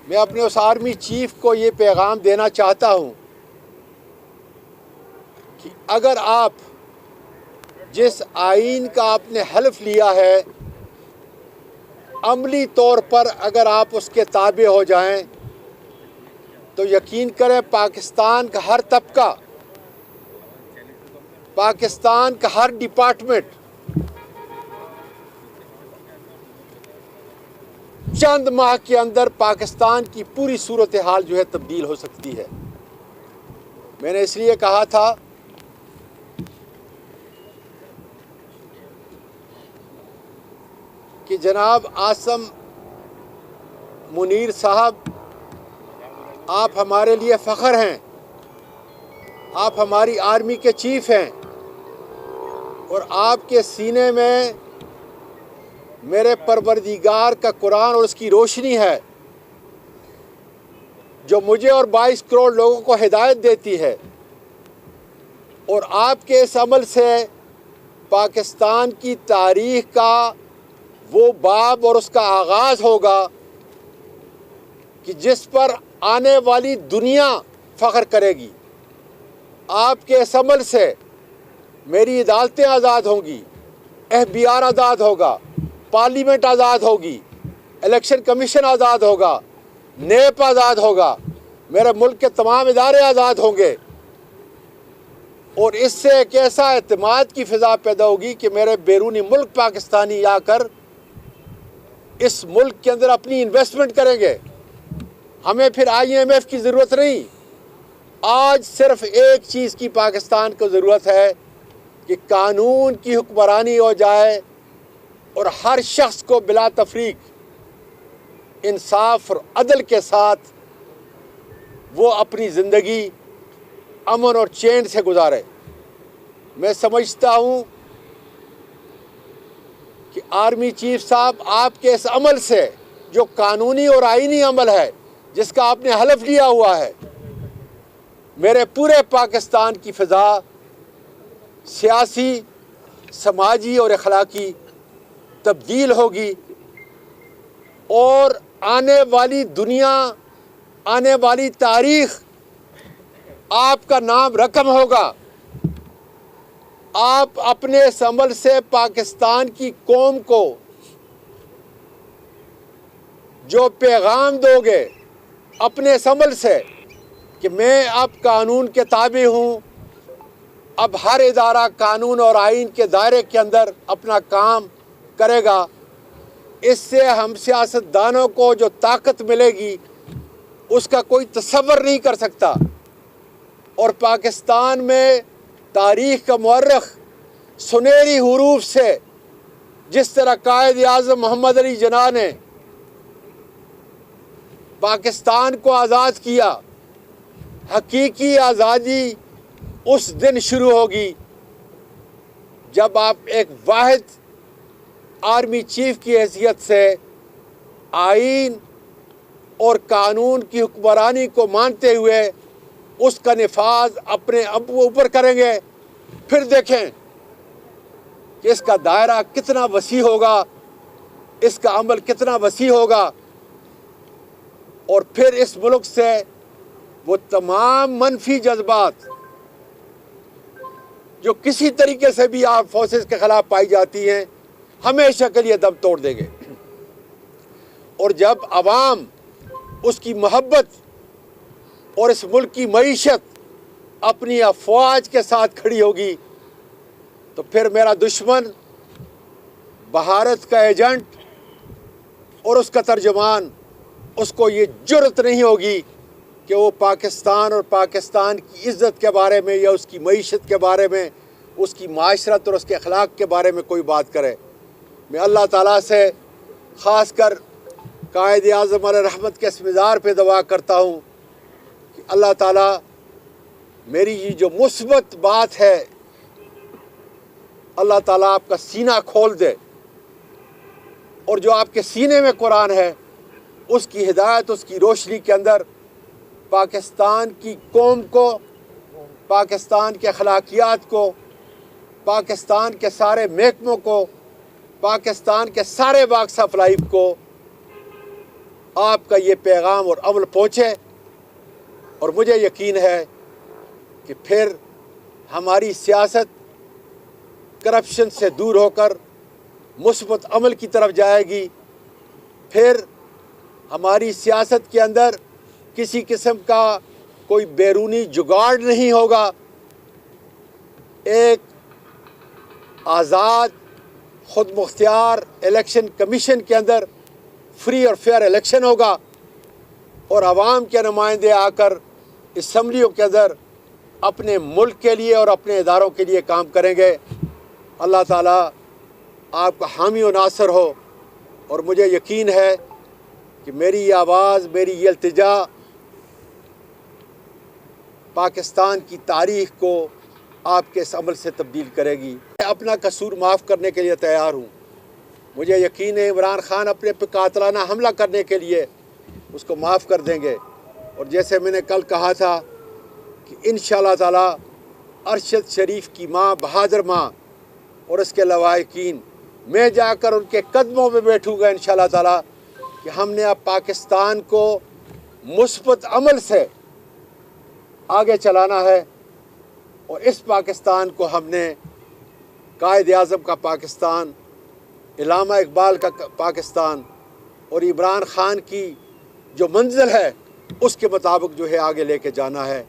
میں اپنے اس army chief کو یہ پیغام دینا چاہتا ہوں کہ اگر آپ جس آئین کا آپ نے حلف لیا ہے عملی طور پر اگر آپ اس کے تابع ہو جائیں تو یقین کریں پاکستان کا ہر طبقہ، پاکستان کا ہر ڈپارٹمنٹ چند ماہ کے اندر پاکستان کی پوری صورتحال جو ہے تبدیل ہو سکتی ہے۔ میں نے اس لیے کہا تھا کہ جناب عاصم منیر صاحب، آپ ہمارے لیے فخر ہیں، آپ ہماری آرمی کے چیف ہیں، اور آپ کے سینے میں میرے پروردگار کا قرآن اور اس کی روشنی ہے جو مجھے اور 22 کروڑ لوگوں کو ہدایت دیتی ہے، اور آپ کے اس عمل سے پاکستان کی تاریخ کا وہ باب اور اس کا آغاز ہوگا کہ جس پر آنے والی دنیا فخر کرے گی۔ آپ کے اس عمل سے میری عدالتیں آزاد ہوں گی، FBI آزاد ہوگا، پارلیمنٹ آزاد ہوگی، الیکشن کمیشن آزاد ہوگا، نیب آزاد ہوگا، میرے ملک کے تمام ادارے آزاد ہوں گے، اور اس سے ایک ایسا اعتماد کی فضا پیدا ہوگی کہ میرے بیرونی ملک پاکستانی آ کر اس ملک کے اندر اپنی انویسٹمنٹ کریں گے۔ ہمیں پھر IMF کی ضرورت نہیں۔ آج صرف ایک چیز کی پاکستان کو ضرورت ہے کہ قانون کی حکمرانی ہو جائے اور ہر شخص کو بلا تفریق انصاف اور عدل کے ساتھ وہ اپنی زندگی امن اور چین سے گزارے۔ میں سمجھتا ہوں کہ آرمی چیف صاحب، آپ کے اس عمل سے جو قانونی اور آئینی عمل ہے جس کا آپ نے حلف لیا ہوا ہے، میرے پورے پاکستان کی فضا سیاسی، سماجی اور اخلاقی تبدیل ہوگی، اور آنے والی دنیا، آنے والی تاریخ آپ کا نام رقم ہوگا۔ آپ اپنے اس عمل سے پاکستان کی قوم کو جو پیغام دو گے اپنے اس عمل سے کہ میں اب قانون کے تابع ہوں، اب ہر ادارہ قانون اور آئین کے دائرے کے اندر اپنا کام کرے گا، اس سے ہم سیاستدانوں کو جو طاقت ملے گی اس کا کوئی تصور نہیں کر سکتا۔ اور پاکستان میں تاریخ کا مورخ سنہری حروف سے جس طرح قائد اعظم محمد علی جناح نے پاکستان کو آزاد کیا، حقیقی آزادی اس دن شروع ہوگی جب آپ ایک واحد آرمی چیف کی حیثیت سے آئین اور قانون کی حکمرانی کو مانتے ہوئے اس کا نفاذ اپنے اوپر کریں گے۔ پھر دیکھیں کہ اس کا دائرہ کتنا وسیع ہوگا، اس کا عمل کتنا وسیع ہوگا، اور پھر اس ملک سے وہ تمام منفی جذبات جو کسی طریقے سے بھی آپ فورسز کے خلاف پائی جاتی ہیں ہمیشہ کے لیے دم توڑ دیں گے۔ اور جب عوام اس کی محبت اور اس ملک کی معیشت اپنی افواج کے ساتھ کھڑی ہوگی تو پھر میرا دشمن، بھارت کا ایجنٹ اور اس کا ترجمان، اس کو یہ جرأت نہیں ہوگی کہ وہ پاکستان اور پاکستان کی عزت کے بارے میں یا اس کی معیشت کے بارے میں، اس کی معاشرت اور اس کے اخلاق کے بارے میں کوئی بات کرے۔ میں اللہ تعالیٰ سے خاص کر قائد اعظم علیہ رحمت کے اس مزار پہ دعا کرتا ہوں کہ اللہ تعالیٰ میری یہ جو مثبت بات ہے اللہ تعالیٰ آپ کا سینہ کھول دے، اور جو آپ کے سینے میں قرآن ہے اس کی ہدایت، اس کی روشنی کے اندر پاکستان کی قوم کو، پاکستان کے اخلاقیات کو، پاکستان کے سارے محکموں کو، پاکستان کے سارے واقس آف لائف کو آپ کا یہ پیغام اور عمل پہنچے، اور مجھے یقین ہے کہ پھر ہماری سیاست کرپشن سے دور ہو کر مثبت عمل کی طرف جائے گی۔ پھر ہماری سیاست کے اندر کسی قسم کا کوئی بیرونی جگاڑ نہیں ہوگا، ایک آزاد خود مختار الیکشن کمیشن کے اندر فری اور فیئر الیکشن ہوگا، اور عوام کے نمائندے آ کر اسمبلیوں کے اندر اپنے ملک کے لیے اور اپنے اداروں کے لیے کام کریں گے۔ اللہ تعالیٰ آپ کا حامی و ناصر ہو، اور مجھے یقین ہے کہ میری یہ آواز، میری یہ التجا پاکستان کی تاریخ کو آپ کے اس عمل سے تبدیل کرے گی۔ میں اپنا قصور معاف کرنے کے لیے تیار ہوں۔ مجھے یقین ہے عمران خان اپنے پہ قاتلانہ حملہ کرنے کے لیے اس کو معاف کر دیں گے، اور جیسے میں نے کل کہا تھا کہ انشاءاللہ تعالی ارشد شریف کی ماں، بہادر ماں اور اس کے لواحقین، میں جا کر ان کے قدموں پہ بیٹھوں گا انشاءاللہ تعالی، کہ ہم نے اب پاکستان کو مثبت عمل سے آگے چلانا ہے، اور اس پاکستان کو ہم نے قائد اعظم کا پاکستان، علامہ اقبال کا پاکستان اور عمران خان کی جو منزل ہے اس کے مطابق جو ہے آگے لے کے جانا ہے۔